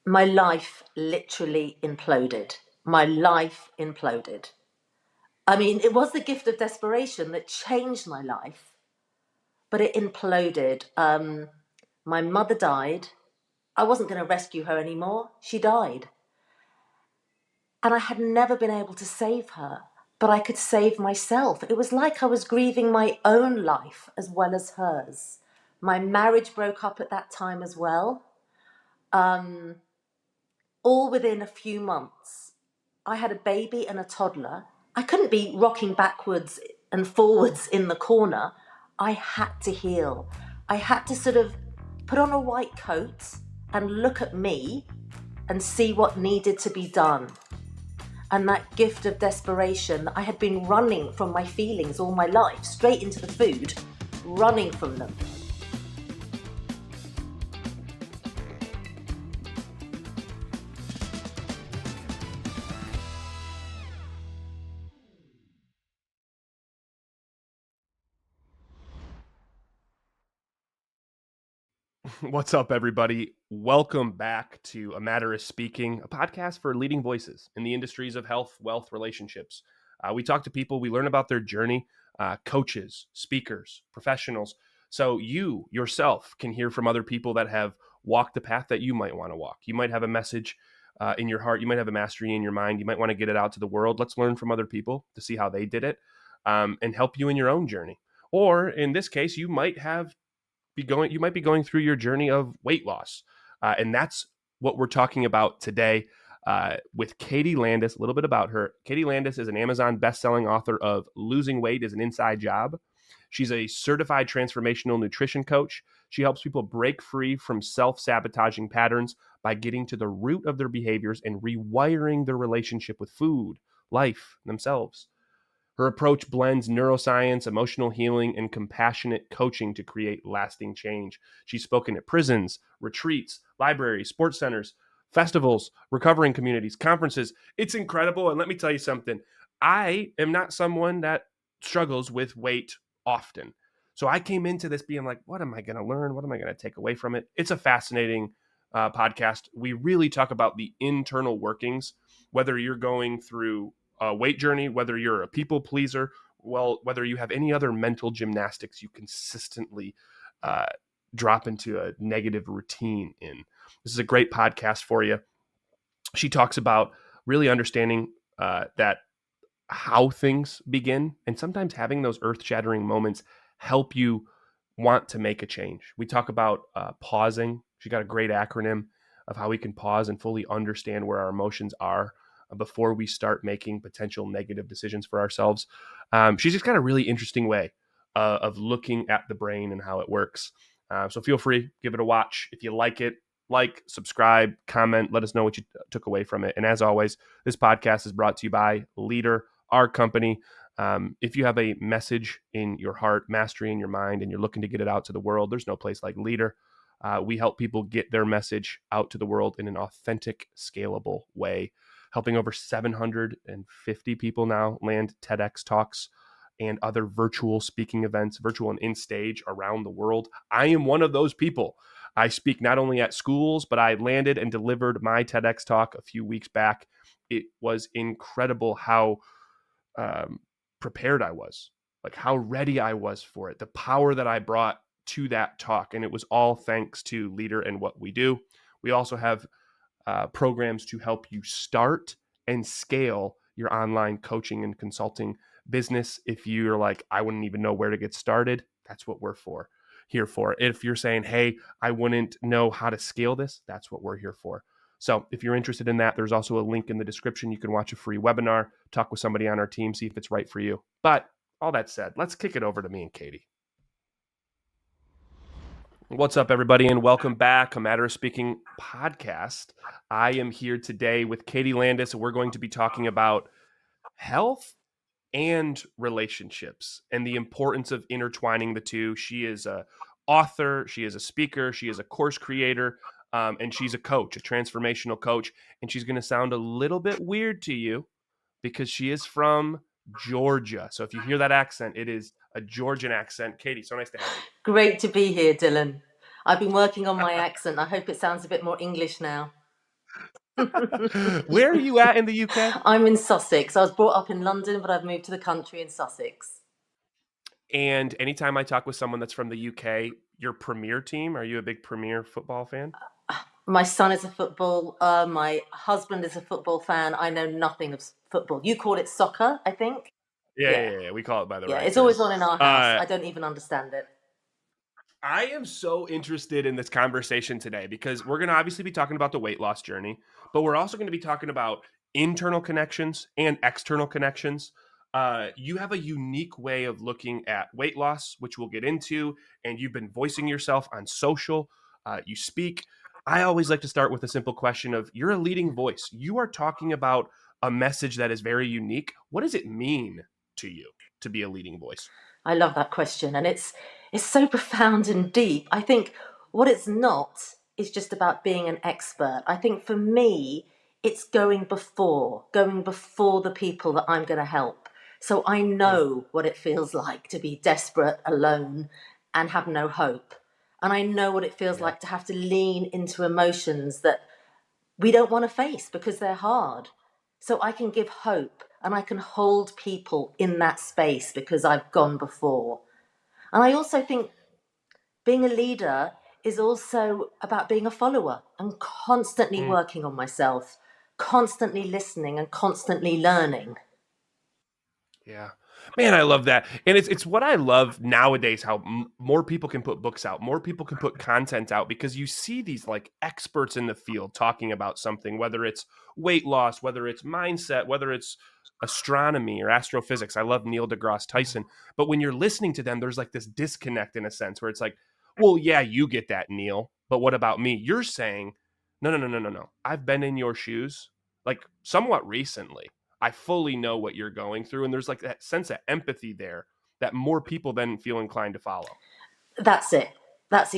my life literally imploded. My life imploded. I mean, it was the gift of desperation that changed my life, but it imploded. My mother died. I wasn't going to rescue her anymore. She died. And I had never been able to save her, but I could save myself. It was like I was grieving my own life as well as hers. My marriage broke up at that time as well. All within a few months. I had a baby and a toddler. I couldn't be rocking backwards and forwards in the corner. I had to heal. I had to sort of put on a white coat and look at me and see what needed to be done. And that gift of desperation, I had been running from my feelings all my life, straight into the food, running from them. What's up, everybody? Welcome back to A Matter of Speaking, a podcast for leading voices in the industries of health, wealth, relationships. We talk to people, we learn about their journey, coaches, speakers, professionals. So you yourself can hear from other people that have walked the path that you might want to walk. You might have a message in your heart. You might have a mastery in your mind. You might want to get it out to the world. Let's learn from other people to see how they did it and help you in your own journey. Or in this case, you might be going through your journey of weight loss. And that's what we're talking about today with Katy Landis, a little bit about her. Katy Landis is an Amazon best-selling author of Losing Weight is an Inside Job. She's a certified transformational nutrition coach. She helps people break free from self-sabotaging patterns by getting to the root of their behaviors and rewiring their relationship with food, life, themselves. Her approach blends neuroscience, emotional healing, and compassionate coaching to create lasting change. She's spoken at prisons, retreats, libraries, sports centers, festivals, recovering communities, conferences. It's incredible. And let me tell you something. I am not someone that struggles with weight often. So I came into this being like, what am I going to learn? What am I going to take away from it? It's a fascinating podcast. We really talk about the internal workings, whether you're going through a weight journey, whether you're a people pleaser, whether you have any other mental gymnastics you consistently drop into a negative routine in. This is a great podcast for you. She talks about really understanding that how things begin, and sometimes having those earth-shattering moments help you want to make a change. We talk about pausing. She got a great acronym of how we can pause and fully understand where our emotions are before we start making potential negative decisions for ourselves. She's just got a really interesting way of looking at the brain and how it works. So feel free, give it a watch. If you like it, subscribe, comment, let us know what you took away from it. And as always, this podcast is brought to you by LEADR, our company. If you have a message in your heart, mastery in your mind, and you're looking to get it out to the world, there's no place like LEADR. We help people get their message out to the world in an authentic, scalable way, helping over 750 people now land TEDx talks and other virtual speaking events, virtual and in stage around the world. I am one of those people. I speak not only at schools, but I landed and delivered my TEDx talk a few weeks back. It was incredible how prepared I was, like how ready I was for it, the power that I brought to that talk. And it was all thanks to LEADR and what we do. We also have programs to help you start and scale your online coaching and consulting business. If you're like, I wouldn't even know where to get started, that's what we're here for. If you're saying, hey, I wouldn't know how to scale this, that's what we're here for. So if you're interested in that, there's also a link in the description. You can watch a free webinar, talk with somebody on our team, see if it's right for you. But all that said, let's kick it over to me and Katy. What's up, everybody, and welcome back. A Matter of Speaking podcast. I am here today with Katy Landis, and we're going to be talking about health and relationships and the importance of intertwining the two. She is an author, she is a speaker, she is a course creator, and she's a coach, a transformational coach. And she's going to sound a little bit weird to you because she is from Georgia. So if you hear that accent, it is a Georgian accent. Katy, so nice to have you. Great to be here, Dylan. I've been working on my accent. I hope it sounds a bit more English now. Where are you at in the UK? I'm in Sussex. I was brought up in London, but I've moved to the country in Sussex. And anytime I talk with someone that's from the UK, your Premier team, are you a big Premier football fan? My son is a football. My husband is a football fan. I know nothing of football. You call it soccer, I think. Yeah, Yeah, yeah, yeah. We call it by the yeah. right It's term. always on in our house. Uh, I don't even understand it. I am so interested in this conversation today because we're going to obviously be talking about the weight loss journey, but we're also going to be talking about internal connections and external connections. You have a unique way of looking at weight loss, which we'll get into, and you've been voicing yourself on social. You speak. I always like to start with a simple question of you're a leading voice. You are talking about a message that is very unique. What does it mean to you to be a leading voice? I love that question, and it's so profound and deep. I think what it's not is just about being an expert. I think for me, it's going before the people that I'm going to help. So I Mm, know what it feels like to be desperate, alone, and have no hope. And I know what it feels yeah. like to have to lean into emotions that we don't want to face because they're hard. So I can give hope and I can hold people in that space because I've gone before. And I also think being a leader is also about being a follower and constantly Mm. working on myself, constantly listening and constantly learning. Yeah. Man, I love that. And it's what I love nowadays how more people can put books out, more people can put content out because you see these like experts in the field talking about something, whether it's weight loss, whether it's mindset, whether it's astronomy or astrophysics. I love Neil deGrasse Tyson, but when you're listening to them there's like this disconnect in a sense where it's like, "Well, yeah, you get that, Neil, but what about me?" You're saying, "No, no, no, no, no, no. I've been in your shoes like somewhat recently. I fully know what you're going through." And there's like that sense of empathy there that more people then feel inclined to follow. That's it. That's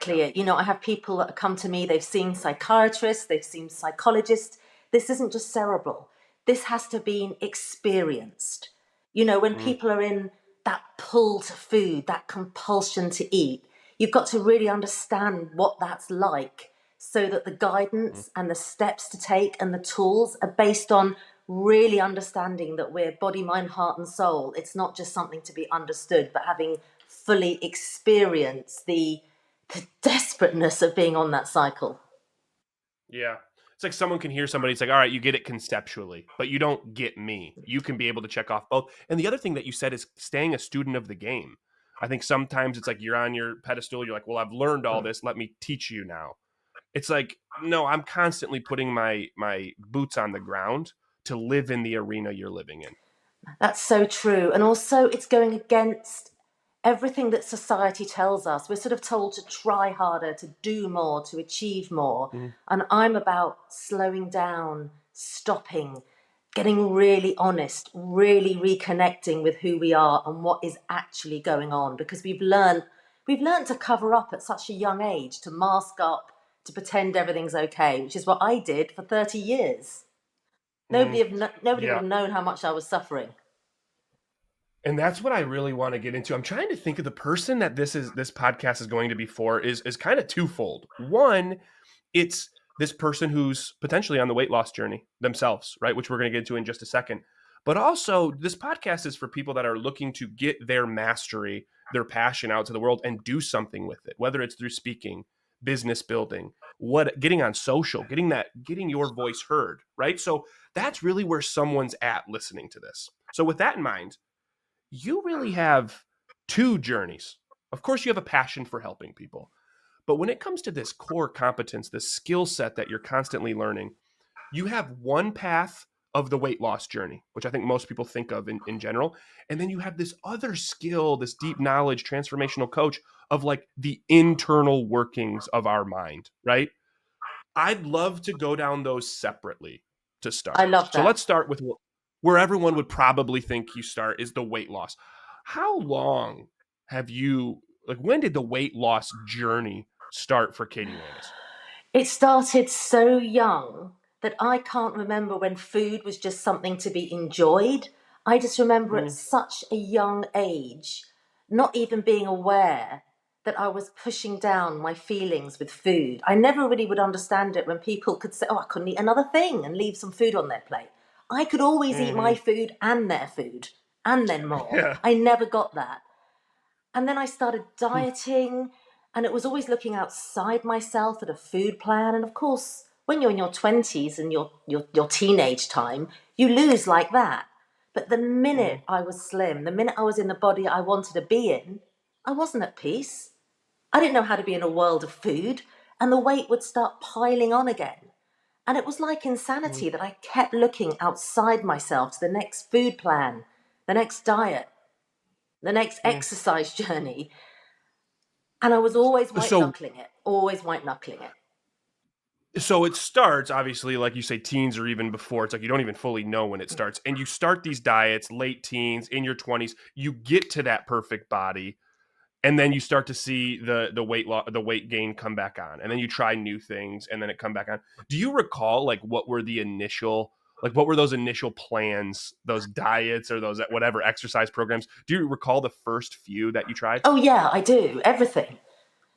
Yeah. exactly it. You know, I have people that come to me, they've seen psychiatrists, they've seen psychologists. This isn't just cerebral. This has to be experienced. You know, when Mm, people are in that pull to food, that compulsion to eat, you've got to really understand what that's like so that the mm. guidance and the steps to take and the tools are based on really understanding that we're body, mind, heart, and soul. It's not just something to be understood, but having fully experienced the desperateness of being on that cycle. Yeah. It's like someone can hear somebody, it's like, all right, you get it conceptually, but you don't get me. You can be able to check off both. And the other thing that you said is staying a student of the game. I think sometimes it's like you're on your pedestal, you're like, well, I've learned all this, let me teach you now. It's like, no, I'm constantly putting my boots on the ground to live in the arena you're living in. That's so true. And also, it's going against everything that society tells us. We're sort of told to try harder, to do more, to achieve more. Mhm. And I'm about slowing down, stopping, getting really honest, really reconnecting with who we are and what is actually going on. Because we've learned to cover up at such a young age, to mask up, to pretend everything's okay, which is what I did for 30 years. Mm, Nobody would yeah. have known how much I was suffering. And that's what I really want to get into. I'm trying to think of the person that this podcast is going to be for is kind of twofold. One, it's this person who's potentially on the weight loss journey themselves, right? Which we're going to get into in just a second. But also, this podcast is for people that are looking to get their mastery, their passion out to the world and do something with it, whether it's through speaking, business building, what getting on social, getting your voice heard, right? So that's really where someone's at listening to this. So with that in mind, you really have two journeys. Of course, you have a passion for helping people. But when it comes to this core competence, this skill set that you're constantly learning, you have one path of the weight loss journey, which I think most people think of in general. And then you have this other skill, this deep knowledge, transformational coach of like the internal workings of our mind, right? I'd love to go down those separately to I start. love So that. let's start with where everyone would probably think you start is the weight loss. How long have you, like, when did the weight loss journey start for Katy Landis? It started so young that I can't remember when food was just something to be enjoyed. I just remember at Mm, such a young age not even being aware that I was pushing down my feelings with food. I never really would understand it when people could say, oh, I couldn't eat another thing and leave some food on their plate. I could always eat my Hmm. food and their food and then more. Yeah. I never got that. And then I started Hmm. dieting, and it was always looking outside myself at a food plan. And of course, when you're in your 20s and your teenage time, you lose like that. But the minute Hmm. I was slim, the minute I was in the body I wanted to be in, I wasn't at peace. I didn't know how to be in a world of food, and the weight would start piling on again. And it was like Hmm. insanity that I kept looking outside myself to the next food plan, the next diet, the next Hmm. exercise journey. And I was always white So knuckling it, always white knuckling it. so it starts obviously like you say teens or even before. It's like you don't even fully know when it starts, and you start these diets late teens, in your 20s, you get to that perfect body, and then you start to see the weight gain come back on, and then you try new things and then it come back on. Do you recall like what were those initial plans, those diets or those whatever exercise programs? Do you recall the first few that you tried? Oh, yeah, I do. Everything.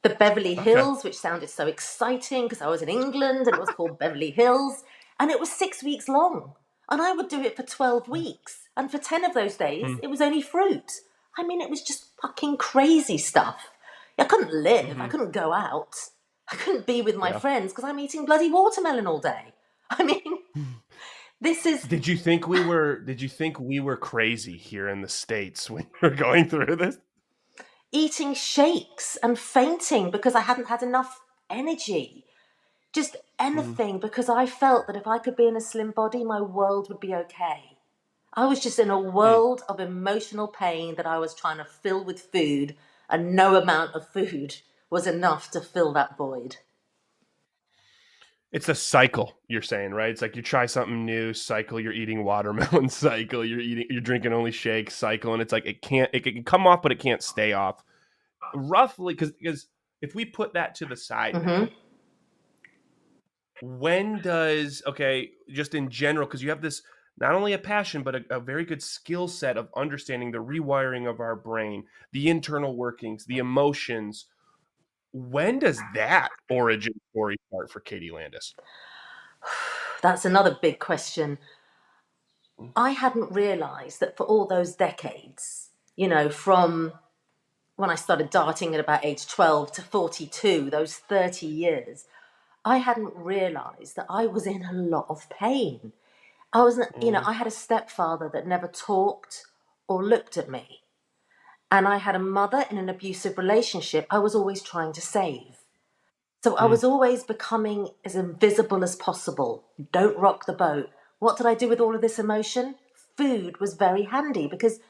The Beverly Okay. Hills, which sounded so exciting because I was in England and it was called Beverly Hills. And it was 6 weeks long. And I would do it for 12 weeks. And for 10 of those days, it was only fruit. I mean, it was just fucking crazy stuff. I couldn't live. I Mm-hmm. couldn't go out. I couldn't be with my Yeah. friends because I'm eating bloody watermelon all day. I mean, this is Did you think we were crazy here in the States when you were going through this? eating shakes and fainting because I hadn't had enough energy. Just Mm. anything because I felt that if I could be in a slim body, my world would be okay. I was just in a Mm. world of emotional pain that I was trying to fill with food, and no amount of food was enough to fill that void. It's a cycle, you're saying, right? It's like you try something new, cycle, you're eating watermelon, cycle, you're drinking only shakes, cycle, and it's like it can come off, but it can't stay off. Roughly, because if we put that to the side Hmm. now, when does okay, just in general, because you have this not only a passion, but a very good skill set of understanding the rewiring of our brain, the internal workings, the emotions. When does that origin story start for Katie Landis? That's another big question. I hadn't realized that for all those decades, from when I started dieting at about age 12 to 42, those 30 years, I hadn't realized that I was in a lot of pain. I wasn't, Mm, I had a stepfather that never talked or looked at me. And I had a mother in an abusive relationship I was always trying to save. So I mm, was always becoming as invisible as possible. Don't rock the boat. What did I do with all of this emotion? Food was very handy because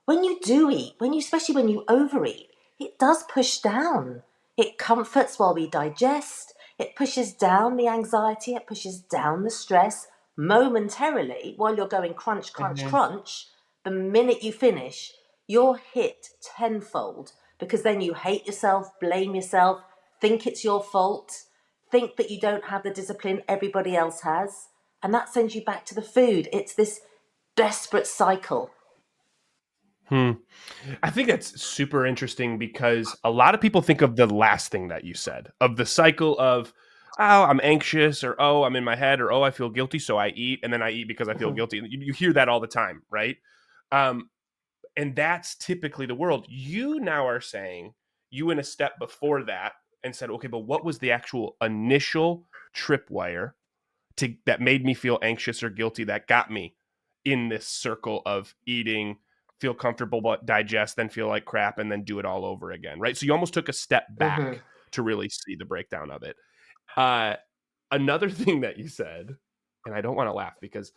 when you do eat, especially when you overeat, it does push down. It comforts while we digest. It pushes down the anxiety. It pushes down the stress momentarily while you're going crunch, crunch, mhm. crunch. The minute you finish, you're hit tenfold because then you hate yourself, blame yourself, think it's your fault, think that you don't have the discipline everybody else has, and that sends you back to the food. It's this desperate cycle. Hmm. I think that's super interesting because a lot of people think of the last thing that you said, of the cycle of, oh, I'm anxious, or oh, I'm in my head, or oh, I feel guilty, so I eat, and then I eat because I feel Mhm. guilty. You hear that all the time, right? Um, and that's typically the world. You now are saying you went a step before that and said, okay, but what was the actual initial tripwire that made me feel anxious or guilty, that got me in this circle of eating, feel comfortable but digest, then feel like crap, and then do it all over again, right? So you almost took a step Mhm. back to really see the breakdown of it. uh Another thing that you said, and I don't want to laugh because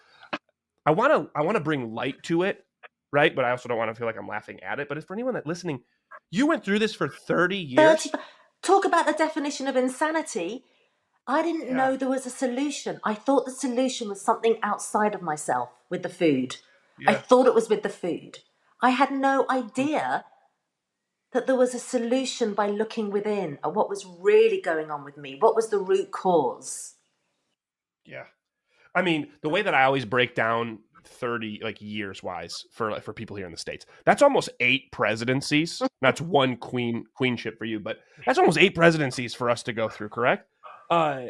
I want to bring light to it, right? But I also don't want to feel like I'm laughing at it. But it's for anyone that listening, you went through this for 30 30. years. Talk about the definition of insanity. I didn't Yeah. know there was a solution. I thought the solution was something outside of myself with the food. I Yeah. thought it was with the food. I had no idea that there was a solution by looking within at what was really going on with me. What was the root cause? Yeah. I mean, the way that I always break down 30 like years wise for people here in the States, that's almost 8 presidencies. That's one queenship for you, but that's almost 8 presidencies for us to go through, correct? Uh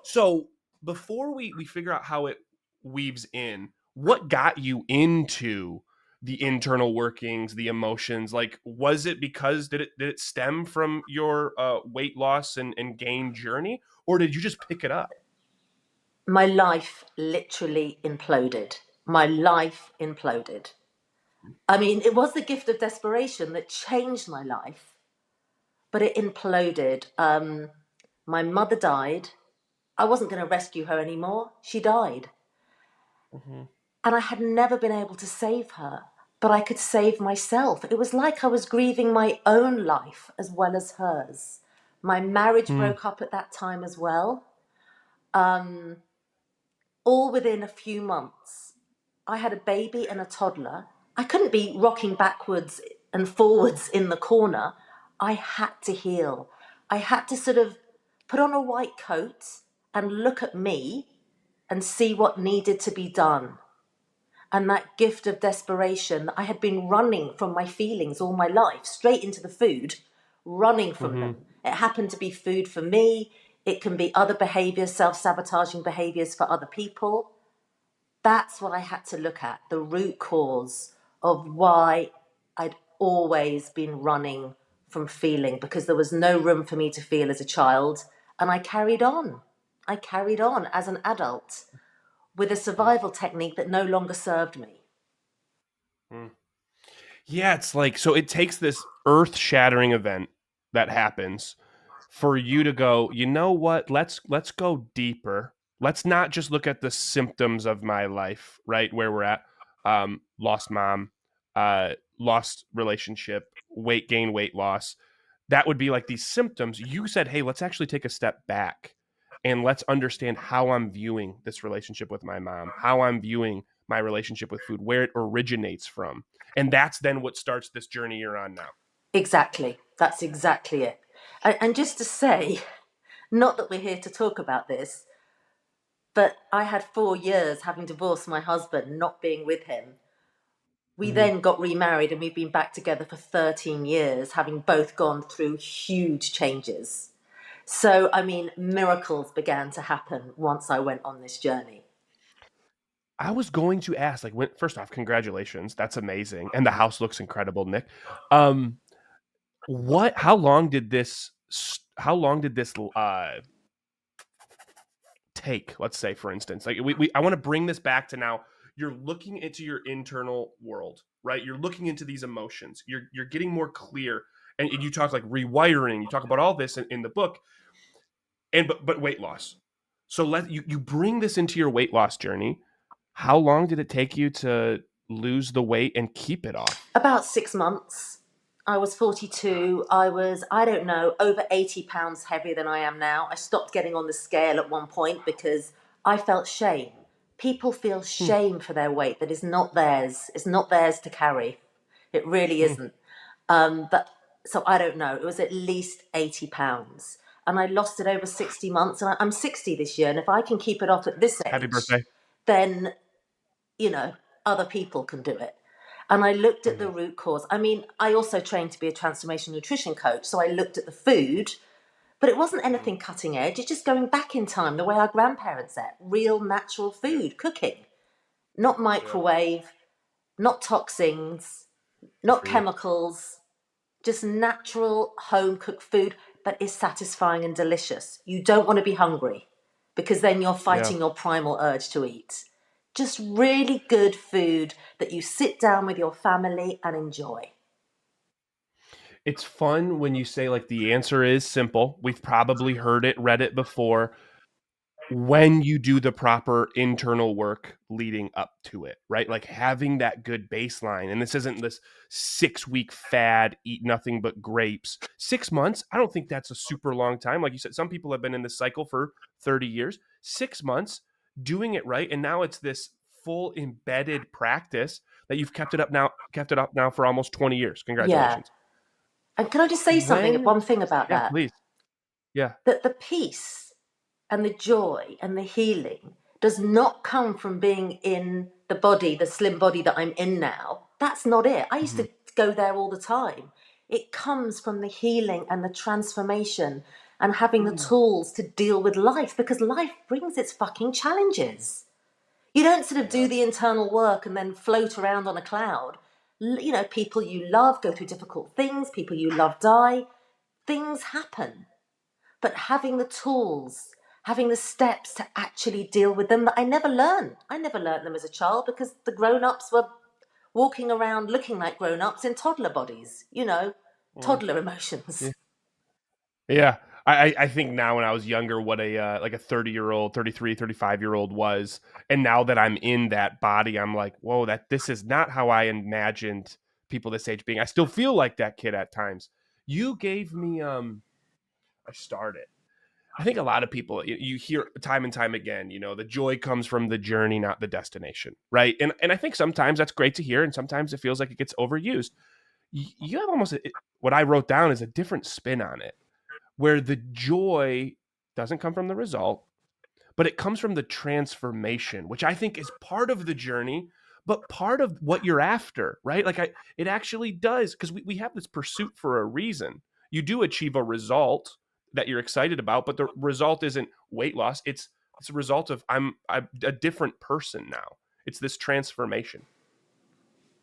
so before we figure out how it weaves in, what got you into the internal workings, the emotions? Like, was it because did it stem from your weight loss and gain journey, or did you just pick it up? My life literally imploded. My life imploded. I mean, it was the gift of desperation that changed my life, but it imploded. My mother died. I wasn't going to rescue her anymore. She died. Mhm. And I had never been able to save her, but I could save myself. It was like I was grieving my own life as well as hers. My marriage Hmm. broke up at that time as well. Um, all within a few months. I had a baby and a toddler. I couldn't be rocking backwards and forwards in the corner. I had to heal. I had to sort of put on a white coat and look at me and see what needed to be done. And that gift of desperation, I had been running from my feelings all my life, straight into the food, running from Hmm. them. It happened to be food for me. It can be other behaviors, self sabotaging behaviors for other people. That's what I had to look at, the root cause of why I'd always been running from feeling, because there was no room for me to feel as a child. And I carried on. I carried on as an adult with a survival technique that no longer served me. Hmm. Yeah, it's like, so it takes this earth-shattering event that happens for you to go, you know what? Let's go deeper. Let's not just look at the symptoms of my life, right? Where we're at. Lost mom, lost relationship, weight gain, weight loss. That would be like these symptoms. You said, hey, let's actually take a step back and let's understand how I'm viewing this relationship with my mom, how I'm viewing my relationship with food, where it originates from. And that's then what starts this journey you're on now. Exactly. That's exactly it. And just to say, not that we're here to talk about this, but I had 4 years having divorced my husband, not being with him. We Mhm. then got remarried and we've been back together for 13 years, having both gone through huge changes. So, I mean, miracles began to happen once I went on this journey. I was going to ask, like, first off, congratulations. That's amazing. And the house looks incredible, Nick. Um, how long did this take, let's say, for instance? Like, I want to bring this back to now. You're looking into your internal world, right? You're looking into these emotions. You're getting more clear. And you talk like rewiring, you talk about all this in the book, and but weight loss. So you bring this into your weight loss journey. How long did it take you to lose the weight and keep it off? About 6 months. I was 42. I was, I don't know, over 80 pounds heavier than I am now. I stopped getting on the scale at one point because I felt shame. People feel Hmm. shame for their weight that is not theirs. It's not theirs to carry. It really Hmm. isn't. But so I don't know. It was at least 80 pounds. And I lost it over 60 months. And I'm 60 this year. And if I can keep it off at this Happy age, birthday. then you know, other people can do it. And I looked at the Mhm. root cause. I mean, I also trained to be a transformational nutrition coach. So I looked at the food, but it wasn't Mhm. anything cutting edge. It's just going back in time, the way our grandparents ate real natural Yeah. food, cooking, not Yeah. microwave, not toxins, Good not for you. chemicals, just natural home cooked food that is satisfying and delicious. You don't want to be hungry because then you're Yeah. fighting your primal urge to eat. Just really good food that you sit down with your family and enjoy. It's fun when you say like the answer is simple. We've probably heard it, read it before. When you do the proper internal work leading up to it, right? Like having that good baseline. And this isn't this 6 week fad, eat nothing but grapes. 6 months, I don't think that's a super long time. Like you said, some people have been in this cycle for 30 years. 6 months, doing it right. And now it's this full embedded practice that you've kept it up now for almost 20 years. Yeah. Congratulations. And can I just say something, When, one thing about yeah, that? please. Yeah. That the peace and the joy and the healing does not come from being in the body, the slim body that I'm in now. That's not it. I used Mm-hmm. to go there all the time. It comes from the healing and the transformation and having the tools to deal with life, because life brings its fucking challenges. You don't sort of Yeah. do the internal work and then float around on a cloud. You know, people you love go through difficult things, people you love die, things happen. But having the tools, having the steps to actually deal with them, that I never learned. I never learned them as a child because the grown-ups were walking around looking like grown-ups in toddler bodies, you know, Mm. toddler emotions. Yeah. Yeah. I think now when I was younger, what a like a 30-year-old, 33, 35-year-old was. And now that I'm in that body, I'm like, whoa, this is not how I imagined people this age being. I still feel like that kid at times. You gave me I started. I think a lot of people, you hear time and time again, the joy comes from the journey, not the destination, right? And I think sometimes that's great to hear, and sometimes it feels like it gets overused. You have almost what I wrote down is a different spin on it, where the joy doesn't come from the result, but it comes from the transformation, which I think is part of the journey, but part of what you're after, right? Like it actually does, because we have this pursuit for a reason. You do achieve a result that you're excited about, but the result isn't weight loss. It's a result of I'm a different person now. It's this transformation.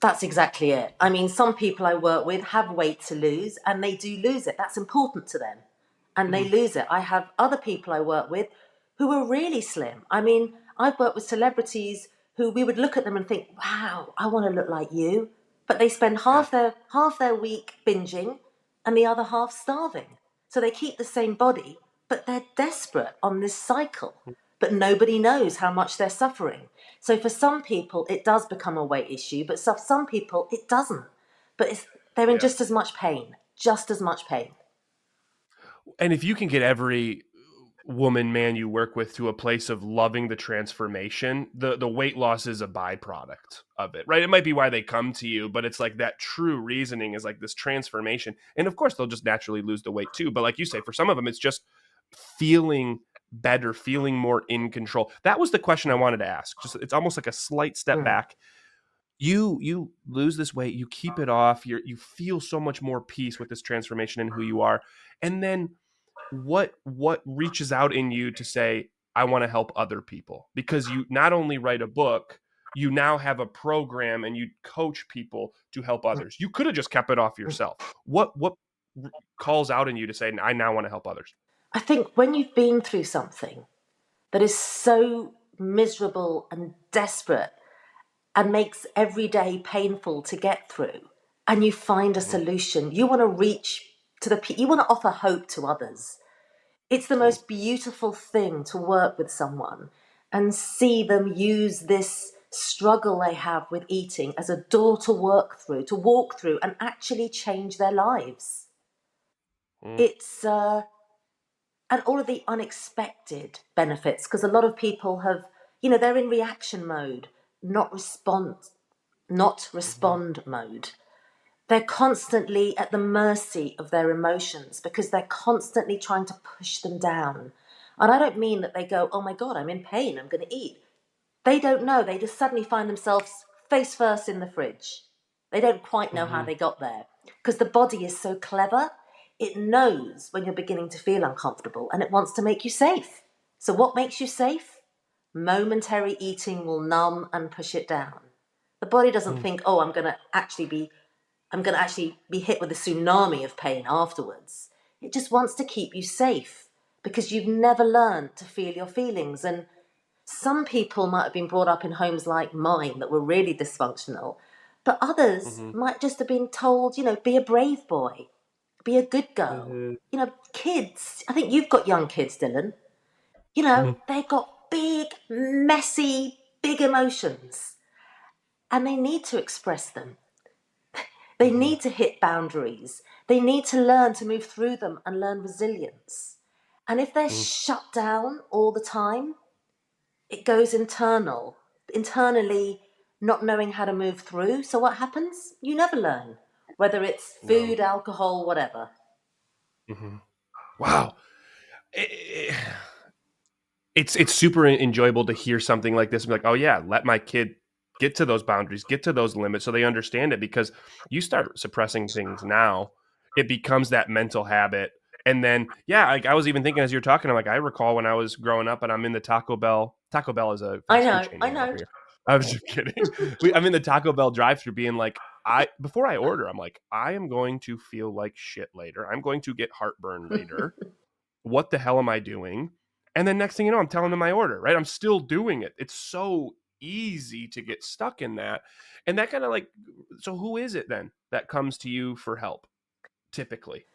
That's exactly it. I mean, some people I work with have weight to lose and they do lose it. That's important to them. And they Mm-hmm. lose it. I have other people I work with who are really slim. I mean, I've worked with celebrities who we would look at them and think, wow, I want to look like you. But they spend Yeah. half their week binging and the other half starving. So they keep the same body, but they're desperate on this cycle. But nobody knows how much they're suffering. So for some people, it does become a weight issue, but some people, it doesn't. But they're in Yeah. just as much pain, just as much pain. And if you can get every woman, man you work with to a place of loving the transformation, the weight loss is a byproduct of it, right? It might be why they come to you, but it's like that true reasoning is like this transformation. And of course, they'll just naturally lose the weight too. But like you say, for some of them, it's just feeling better, feeling more in control. That was the question I wanted to ask. Just it's almost like a slight step Mm. back. You lose this weight, you keep it off, you feel so much more peace with this transformation in who you are. And then what reaches out in you to say I want to help other people, because you not only write a book, you now have a program and you coach people to help others. You could have just kept it off yourself. What calls out in you to say I now want to help others? I think when you've been through something that is so miserable and desperate and makes every day painful to get through, and you find a Mm-hmm. solution, you want to reach to you want to offer hope to others. It's the Mm-hmm. most beautiful thing to work with someone and see them use this struggle they have with eating as a door to walk through and actually change their lives. It's and all of the unexpected benefits, because a lot of people have, they're in reaction mode, not Mm-hmm. respond mode. They're constantly at the mercy of their emotions because they're constantly trying to push them down. And I don't mean that they go, oh my God, I'm in pain, I'm going to eat. They don't know. They just suddenly find themselves face first in the fridge. They don't quite know how Mm-hmm. they got there because the body is so clever. It knows when you're beginning to feel uncomfortable and it wants to make you safe. So, what makes you safe? Momentary eating will numb and push it down. The body doesn't think, oh, I'm going to actually be hit with a tsunami of pain afterwards. It just wants to keep you safe because you've never learned to feel your feelings. And some people might have been brought up in homes like mine that were really dysfunctional, but others Mm-hmm. might just have been told, be a brave boy, be a good girl. Mm-hmm. Kids, I think you've got young kids, Dylan, they've got big, messy, big emotions and they need to express them. They Mm-hmm. need to hit boundaries. They need to learn to move through them and learn resilience. And if they're shut down all the time, it goes internally not knowing how to move through. So what happens? You never learn, whether it's No. food, alcohol, whatever. Mm-hmm. Wow. it's super enjoyable to hear something like this and be like, oh yeah, let my kid get to those boundaries, get to those limits so they understand it, because you start suppressing things now, it becomes that mental habit. And then, yeah, I was even thinking as you're talking, I'm like, I recall when I was growing up and I'm in the Taco Bell. Taco Bell is a I fast food know, chain I we have know. over here. I was just kidding. I'm in the Taco Bell drive-through being like, I before I order, I'm like, I am going to feel like shit later. I'm going to get heartburn later. What the hell am I doing? And then next thing you know, I'm telling them my order, right? I'm still doing it. It's so easy to get stuck in that. And that kind of like, so who is it then that comes to you for help typically?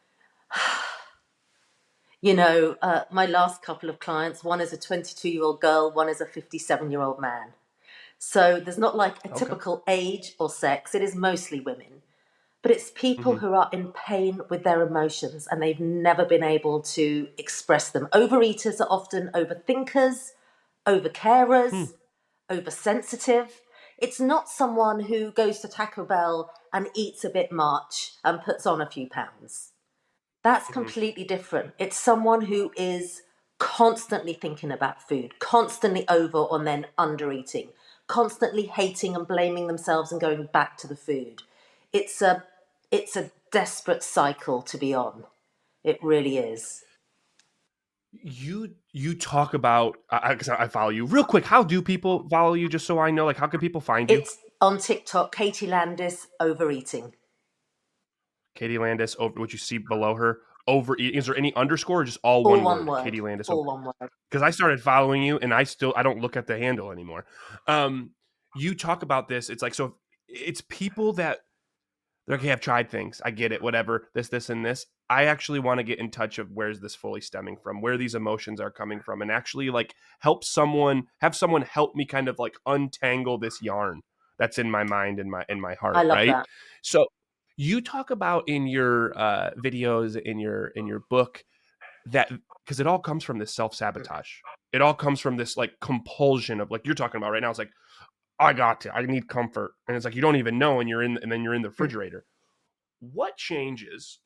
My last couple of clients, one is a 22-year-old girl, one is a 57-year-old man. So there's not like a Okay. typical age or sex, it is mostly women. But it's people Mm-hmm. who are in pain with their emotions and they've never been able to express them. Overeaters are often overthinkers, Hmm. overcarers, oversensitive. It's not someone who goes to Taco Bell and eats a bit much and puts on a few pounds. That's Mm-hmm. completely different. It's someone who is constantly thinking about food, constantly over or then under eating, constantly hating and blaming themselves and going back to the food. It's a it's a desperate cycle to be on. It really is. You talk about, because I follow you real quick. How do people follow you? Just so I know, like, how can people find you? It's on TikTok, Katy Landis overeating. Katy Landis, over what you see below her, overeating. Is there any underscore or just all All one one word? word. Katy Landis over. All one word. Because I started following you and I don't look at the handle anymore. Um, you talk about this. It's like, so it's people that they're like, hey, I've tried things. I get it, whatever, this, and this. I actually want to get in touch of where's this fully stemming from, where these emotions are coming from, and actually like have someone help me kind of like untangle this yarn that's in my mind and my I heart, love right? that. So you talk about in your videos, in your book, that because it all comes from this self-sabotage. It all comes from this like compulsion of like you're talking about right now. It's like, I need comfort. And it's like you don't even know and then you're in the refrigerator. What changes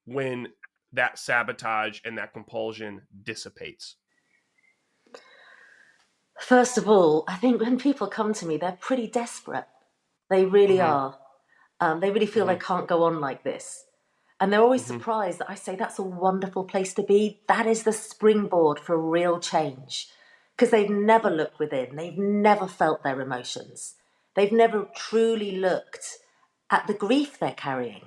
when that sabotage and that compulsion dissipates? First of all, I think when people come to me, they're pretty desperate. They really Mm-hmm. are. They really feel they Mm-hmm. can't go on like this. And they're always Mm-hmm. surprised that I say that's a wonderful place to be. That is the springboard for real change. Because they've never looked within, they've never felt their emotions, they've never truly looked at the grief they're carrying.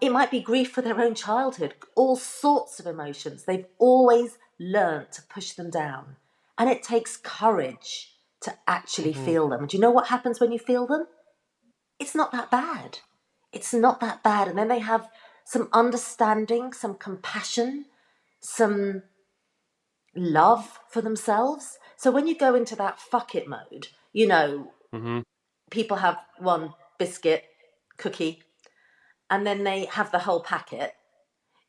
It might be grief for their own childhood, all sorts of emotions. They've always learned to push them down. And it takes courage to actually Mm-hmm. feel them. And do you know what happens when you feel them? It's not that bad. It's not that bad. And then they have some understanding, some compassion, some love for themselves. So when you go into that fuck it mode, Mm-hmm. people have one biscuit, cookie, and then they have the whole packet.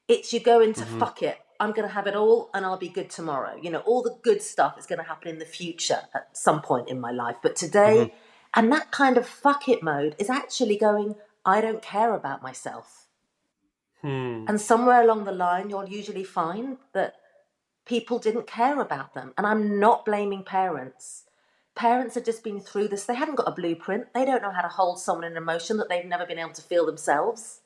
It's you go into Mm-hmm. fuck it. I'm going to have it all and I'll be good tomorrow. All the good stuff is going to happen in the future at some point in my life. But Mm-hmm. today, and that kind of fuck it mode is actually going, I don't care about myself. Hmm. And somewhere along the line, you'll usually find that people didn't care about them. And I'm not blaming parents. Parents have just been through this. They haven't got a blueprint. They don't know how to hold someone in an emotion that they've never been able to feel themselves.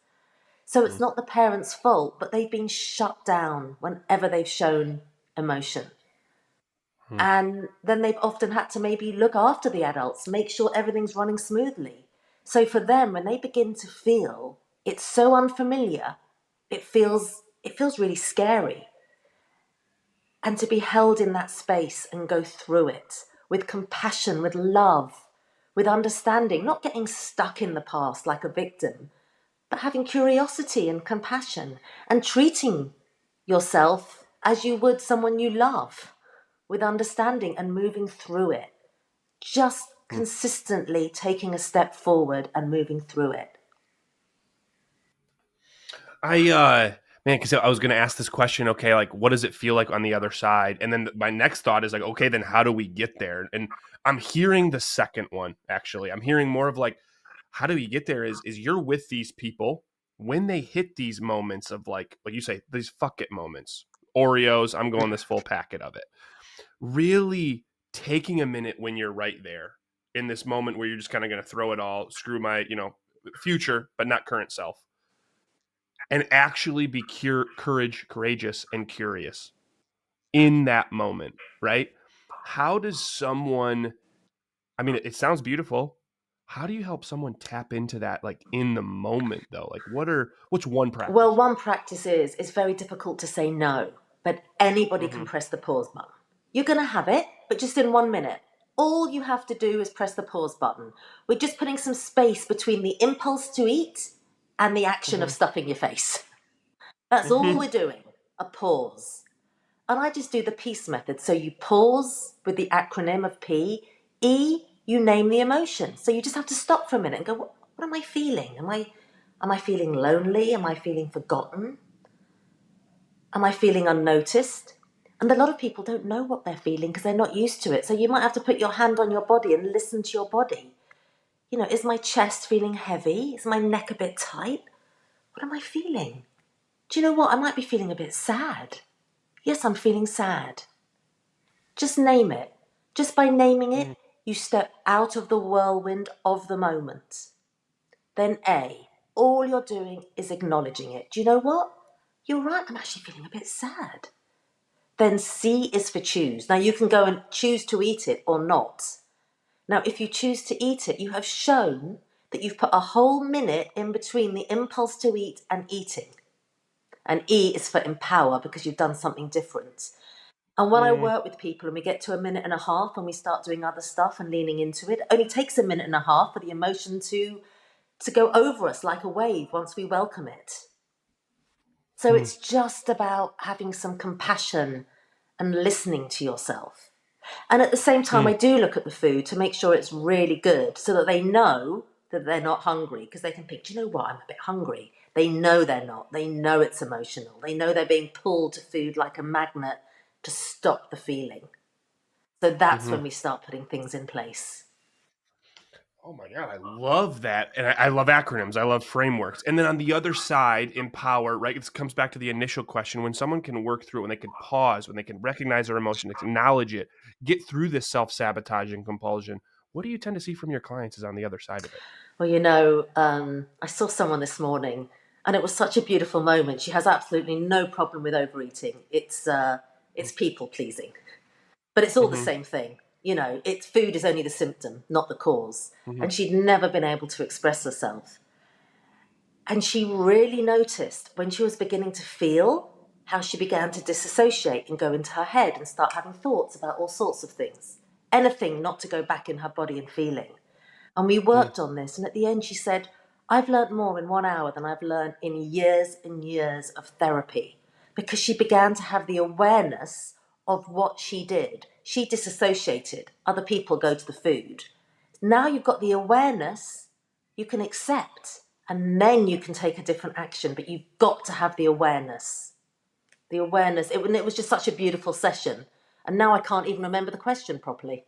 So it's not the parents' fault, but they've been shut down whenever they've shown emotion. Mm-hmm. And then they've often had to maybe look after the adults, make sure everything's running smoothly. So for them, when they begin to feel it's so unfamiliar, it feels really scary. And to be held in that space and go through it with compassion, with love, with understanding, not getting stuck in the past like a victim, but having curiosity and compassion and treating yourself as you would someone you love, with understanding and moving through it. Just consistently taking a step forward and moving through it. Man, because I was going to ask this question. Okay, like what does it feel like on the other side? And then my next thought is like, okay, then how do we get there? And I'm hearing the second one. Actually, I'm hearing more of like, how do we get there? Is you're with these people when they hit these moments of like you say, these fuck it moments. Oreos, I'm going this full packet of it. really taking a minute when you're right there in this moment where you're just kind of going to throw it all, screw my, future, but not current self, and actually be courageous and curious in that moment, right? How does someone, I mean, it sounds beautiful. How do you help someone tap into that, like in the moment though? Like what's one Well, practice? one practice is it's very difficult to say no, but anybody can Mm-hmm. press the pause button. You're going to have it, but just in 1 minute. All you have to do is press the pause button. We're just putting some space between the impulse to eat and the action of Mm-hmm. stuffing your face. That's all Mm-hmm. we're doing, a pause. And I just do the peace method. So you pause with the acronym of P. E, you name the emotion. So you just have to stop for a minute and go, what am I feeling? Am I feeling lonely? Am I feeling forgotten? Am I feeling unnoticed? And a lot of people don't know what they're feeling because they're not used to it. So you might have to put your hand on your body and listen to your body. Is my chest feeling heavy? Is my neck a bit tight? What am I feeling? Do you know what? I might be feeling a bit sad. Yes, I'm feeling sad. Just name it. Just by naming it, you step out of the whirlwind of the moment. Then A, all you're doing is acknowledging it. Do you know what? You're right, I'm actually feeling a bit sad. Then C is for choose. Now you can go and choose to eat it or not. Now, if you choose to eat it, you have shown that you've put a whole minute in between the impulse to eat and eating. And E is for empower because you've done something different. And when I Mm-hmm. work with people and we get to a minute and a half and we start doing other stuff and leaning into it, it only takes a minute and a half for the emotion to go over us like a wave once we welcome it. So it's just about having some compassion and listening to yourself. And at the same time, I do look at the food to make sure it's really good so that they know that they're not hungry because they can think, do you know what, I'm a bit hungry. They know they're not. They know it's emotional. They know they're being pulled to food like a magnet to stop the feeling. So that's Mm-hmm. when we start putting things in place. Oh my God, I love that. And I love acronyms. I love frameworks. And then on the other side, empower, right? It comes back to the initial question. When someone can work through it, when they can pause, when they can recognize their emotion, acknowledge it, get through this self-sabotaging compulsion, what do you tend to see from your clients is on the other side of it? Well, I saw someone this morning and it was such a beautiful moment. She has absolutely no problem with overeating. It's people pleasing. But it's all the Mm-hmm. same thing. It's food is only the symptom, not the cause. Mm-hmm. And she'd never been able to express herself. And she really noticed when she was beginning to feel how she began to disassociate and go into her head and start having thoughts about all sorts of things. Anything not to go back in her body and feeling. And we worked on this. And at the end, she said, I've learned more in 1 hour than I've learned in years and years of therapy because she began to have the awareness of what she did. She disassociated. Other people go to the food. Now you've got the awareness, you can accept, and then you can take a different action. But you've got to have the awareness. The awareness. It was just such a beautiful session. And now I can't even remember the question properly.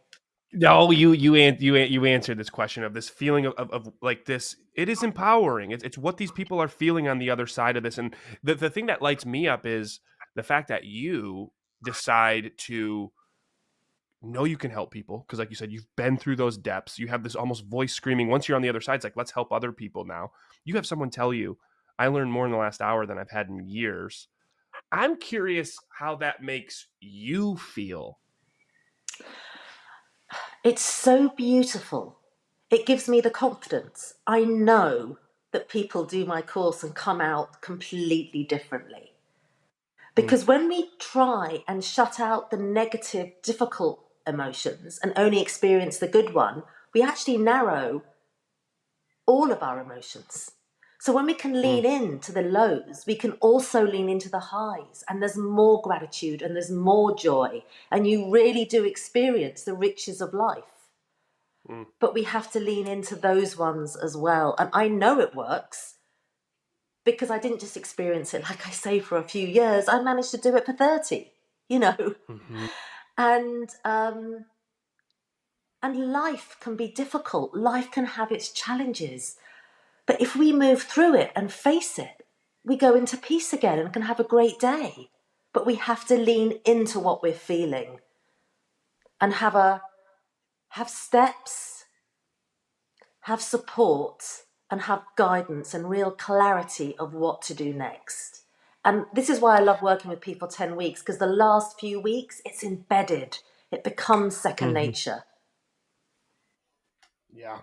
No, you answered this question of this feeling of like this. It is empowering. It's what these people are feeling on the other side of this, and the thing that lights me up is the fact that you decide to know you can help people because, like you said, you've been through those depths. You have this almost voice screaming. Once you're on the other side, it's like let's help other people now. You have someone tell you, "I learned more in the last hour than I've had in years." I'm curious how that makes you feel. It's so beautiful. It gives me the confidence. I know that people do my course and come out completely differently. Mm, Because when we try and shut out the negative, difficult emotions and only experience the good one, we actually narrow all of our emotions. So when we can mm, lean into the lows, we can also lean into the highs, and there's more gratitude and there's more joy, and you really do experience the riches of life. mm. But we have to lean into those ones as well. And I know it works because I didn't just experience it, like I say, for a few years. I managed to do it for 30, you know. Mhm. And and life can be difficult. Life can have its challenges. But if we move through it and face it, we go into peace again and can have a great day. But we have to lean into what we're feeling. and have steps, have support, and have guidance and real clarity of what to do next. And this is why I love working with people 10 weeks, because the last few weeks, it's embedded. It becomes second Mhm. nature. Yeah.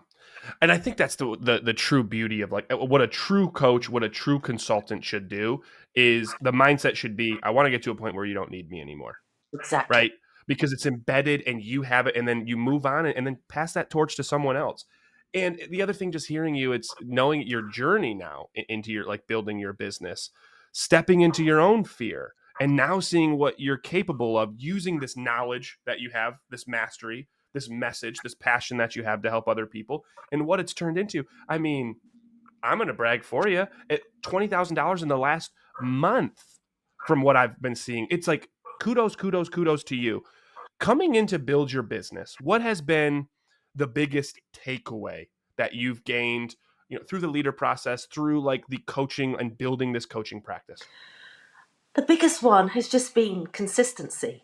And I think that's the true beauty of like what a true coach, what a true consultant should do is the mindset should be, I want to get to a point where you don't need me anymore. Exactly. Right? Because it's embedded and you have it, and then you move on and then pass that torch to someone else. And the other thing, just hearing you, it's knowing your journey now into your like building your business, stepping into your own fear, and now seeing what you're capable of using this knowledge that you have, this mastery, this message, this passion that you have to help other people, and what it's turned into. I mean, I'm going to brag for you at $20,000 in the last month from what I've been seeing. It's like kudos, kudos, kudos to you. Coming in to build your business, what has been the biggest takeaway that you've gained, through the leader process, through like the coaching and building this coaching practice? The biggest one has just been consistency.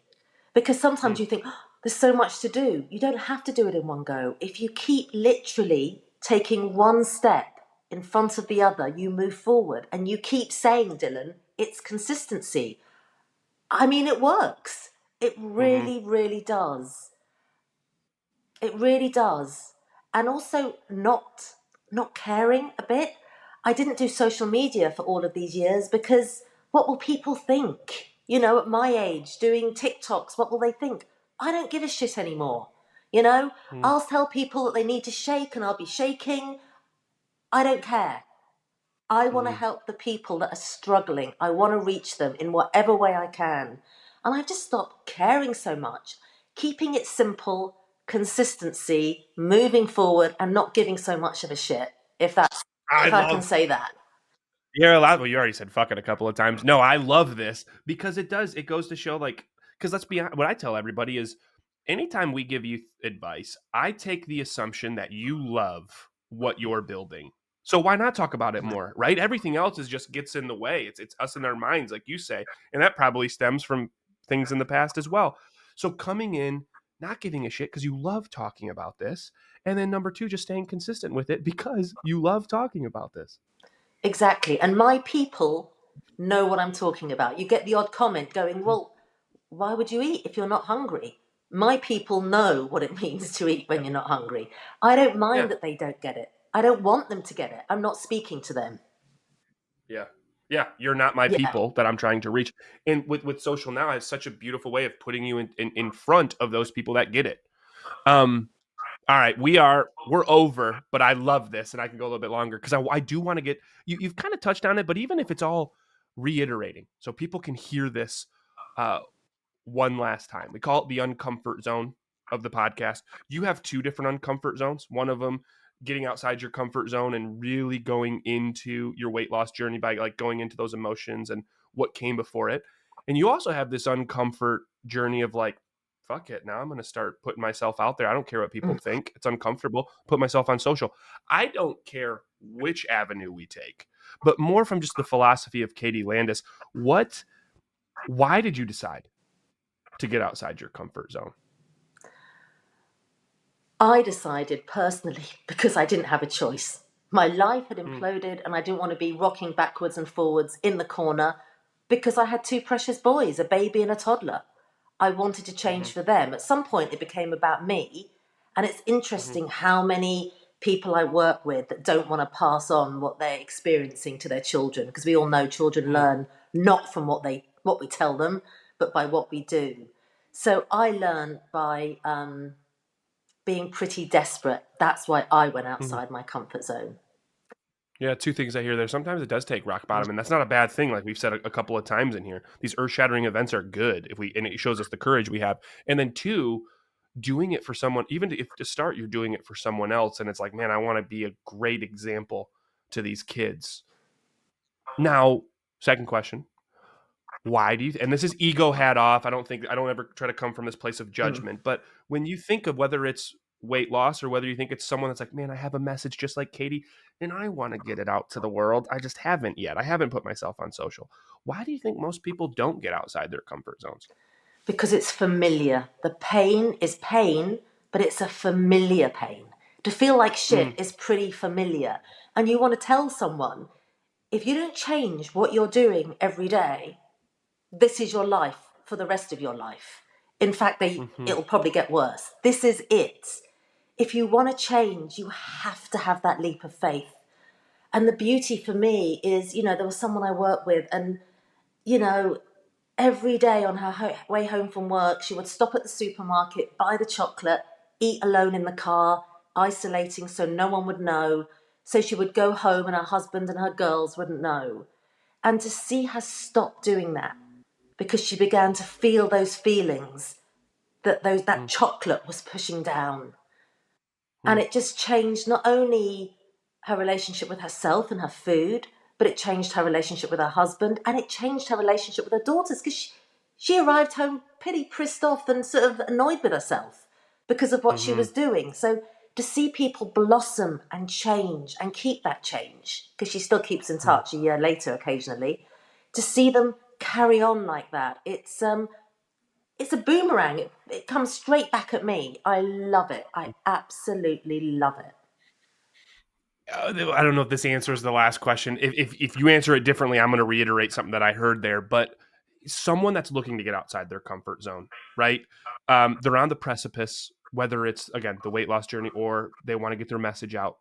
Because sometimes Mm, you think, "Oh, there's so much to do." You don't have to do it in one go. If you keep literally taking one step in front of the other, you move forward. And you keep saying, Dylan, it's consistency. I mean, it works. It mm-hmm, really, really does. It really does. And also not caring a bit. I didn't do social media for all of these years because what will people think? At my age, doing TikToks, what will they think? I don't give a shit anymore. mm, I'll tell people that they need to shake and I'll be shaking. I don't care. I want to mm-hmm. help the people that are struggling. I want to reach them in whatever way I can. And I've just stopped caring so much, keeping it simple, consistency, moving forward, and not giving so much of a shit. I If I can love say that. You're allowed. Well, you already said fuck it a couple of times. No, I love this because it does. It goes to show, like, because let's be honest, what I tell everybody is anytime we give you advice, I take the assumption that you love what you're building. So why not talk about it more, right? Everything else is just gets in the way. It's us in our minds, like you say, and that probably stems from things in the past as well. So coming in, not giving a shit because you love talking about this, and then number two, just staying consistent with it because you love talking about this. Exactly. And my people know what I'm talking about. You get the odd comment going, well, why would you eat if you're not hungry? My people know what it means to eat when you're not hungry. I don't Yeah. mind that they don't get it. I don't want them to get it. I'm not speaking to them. Yeah. Yeah, you're not my Yeah. people that I'm trying to reach. And with social now, has such a beautiful way of putting you in front of those people that get it. Um, all right, we're over, but I love this, and I can go a little bit longer because I do want to get you've kind of touched on it, but even if it's all reiterating, so people can hear this uh, one last time. We call it the uncomfort zone of the podcast. You have two different uncomfort zones. One of them getting outside your comfort zone and really going into your weight loss journey by like going into those emotions and what came before it. And you also have this uncomfort journey of like, fuck it, now I'm going to start putting myself out there. I don't care what people Mm. think. It's uncomfortable. Put myself on social. I don't care which avenue we take, but more from just the philosophy of Katy Landis. Why did you decide to get outside your comfort zone? I decided personally because I didn't have a choice. My life had Mm, imploded and I didn't want to be rocking backwards and forwards in the corner because I had two precious boys, a baby and a toddler. I wanted to change mhm, for them. At some point, it became about me. And it's mhm, interesting how many people I work with that don't want to pass on what they're experiencing to their children, because we all know children mm, learn not from what we tell them, but by what we do. So I learned by being pretty desperate. That's why I went mhm. outside my comfort zone. Yeah, two things I hear there. Sometimes it does take rock bottom, and that's not a bad thing. Like we've said a couple of times in here, these earth-shattering events are good if we and it shows us the courage we have. And then two, doing it for someone, even if to start you're doing it for someone else, and it's like, man, I want to be a great example to these kids. Now, second question: why do you? And this is ego hat off. I don't ever try to come from this place of Mm. judgment, but when you think of whether it's weight loss or whether you think it's someone that's like, man, I have a message just like Katy, and I want to get it out to the world. I just haven't yet. I haven't put myself on social. Why do you think most people don't get outside their comfort zones? Because it's familiar. The pain is pain, but it's a familiar pain. To feel like shit Mm, is pretty familiar. And you want to tell someone, if you don't change what you're doing every day, this is your life for the rest of your life. In fact, mm-hmm, it'll probably get worse. This is it. If you want to change, you have to have that leap of faith. And the beauty for me is, there was someone I work with, and, you know, every day on her way home from work, she would stop at the supermarket, buy the chocolate, eat alone in the car, isolating so no one would know. So she would go home and her husband and her girls wouldn't know. And to see her stop doing that because she began to feel those feelings that mm, chocolate was pushing down. And mm, it just changed not only her relationship with herself and her food, but it changed her relationship with her husband, and it changed her relationship with her daughters because she arrived home pretty pissed off and sort of annoyed with herself because of what she mm-hmm, was doing. So to see people blossom and change and keep that change, because she still keeps in mm. touch a year later occasionally, to see them carry on like that, it's a boomerang. It comes straight back at me. I love it. I absolutely love it. I don't know if this answers the last question. If you answer it differently, I'm going to reiterate something that I heard there. But someone that's looking to get outside their comfort zone, right? They're on the precipice, whether it's again the weight loss journey or they want to get their message out.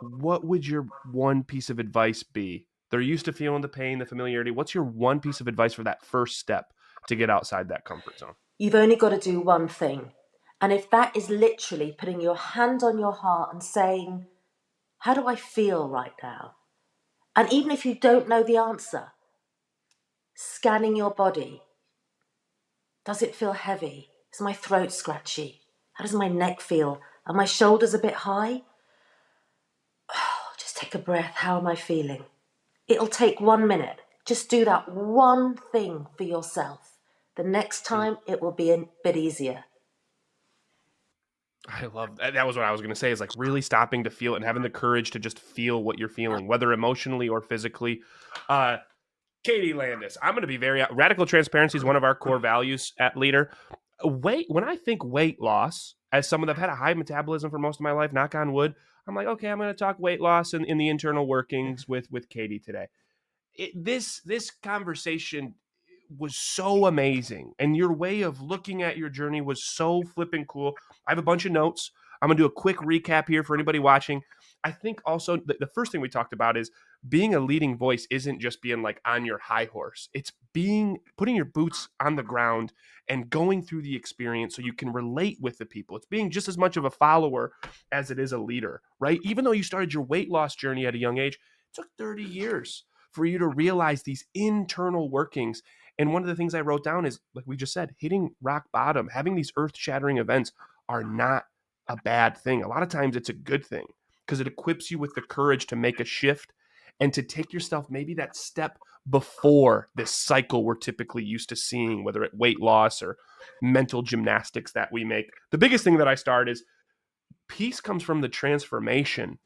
What would your one piece of advice be? They're used to feeling the pain, the familiarity. What's your one piece of advice for that first step to get outside that comfort zone? You've only got to do one thing. And if that is literally putting your hand on your heart and saying, how do I feel right now? And even if you don't know the answer, scanning your body. Does it feel heavy? Is my throat scratchy? How does my neck feel? Are my shoulders a bit high? Just take a breath. How am I feeling? It'll take 1 minute. Just do that one thing for yourself. The next Mm. time it will be a bit easier. I love that. That was what I was going to say is like really stopping to feel it and having the courage to just feel what you're feeling, whether emotionally or physically. Uh, Katy Landis, I'm going to be very radical transparency is one of our core values at Leader. When I think weight loss, as someone that's had a high metabolism for most of my life, knock on wood, I'm like, okay, I'm going to talk weight loss and in the internal workings with Katy today. This conversation was so amazing, and your way of looking at your journey was so flipping cool. I have a bunch of notes. I'm gonna do a quick recap here for anybody watching. I think also the first thing we talked about is being a leading voice isn't just being like on your high horse. It's being putting your boots on the ground and going through the experience so you can relate with the people. It's being just as much of a follower as it is a leader, right? Even though you started your weight loss journey at a young age, it took 30 years for you to realize these internal workings. And one of the things I wrote down is, like we just said, hitting rock bottom, having these earth shattering events are not a bad thing. A lot of times it's a good thing because it equips you with the courage to make a shift and to take yourself maybe that step before this cycle we're typically used to seeing, whether it weight loss or mental gymnastics that we make. The biggest thing that I start is peace comes from the transformation,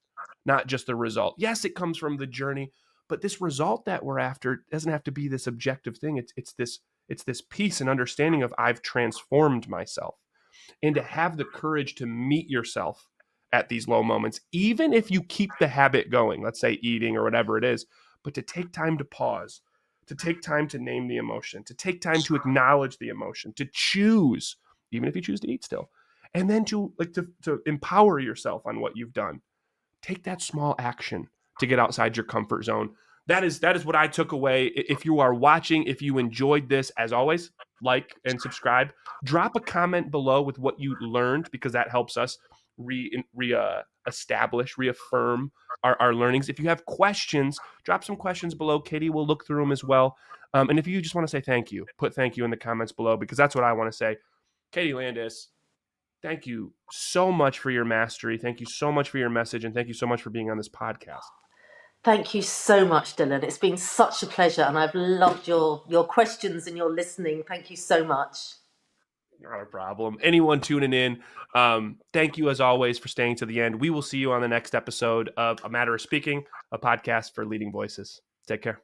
not just the result. Yes, it comes from the journey, but this result that we're after doesn't have to be this objective thing. It's this peace and understanding of I've transformed myself, and to have the courage to meet yourself at these low moments, even if you keep the habit going, let's say eating or whatever it is, but to take time to pause, to take time to name the emotion, to take time to acknowledge the emotion, to choose, even if you choose to eat still, and then to empower yourself on what you've done. Take that small action to get outside your comfort zone. That is what I took away. If you are watching, if you enjoyed this, as always, like and subscribe. Drop a comment below with what you learned because that helps us establish, reaffirm our learnings. If you have questions, drop some questions below. Katy will look through them as well. And if you just want to say thank you, put thank you in the comments below because that's what I want to say. Katy Landis, thank you so much for your mastery. Thank you so much for your message. And thank you so much for being on this podcast. Thank you so much, Dylan. It's been such a pleasure, and I've loved your questions and your listening. Thank you so much. Not a problem. Anyone tuning in, thank you as always for staying to the end. We will see you on the next episode of A Matter of Speaking, a podcast for leading voices. Take care.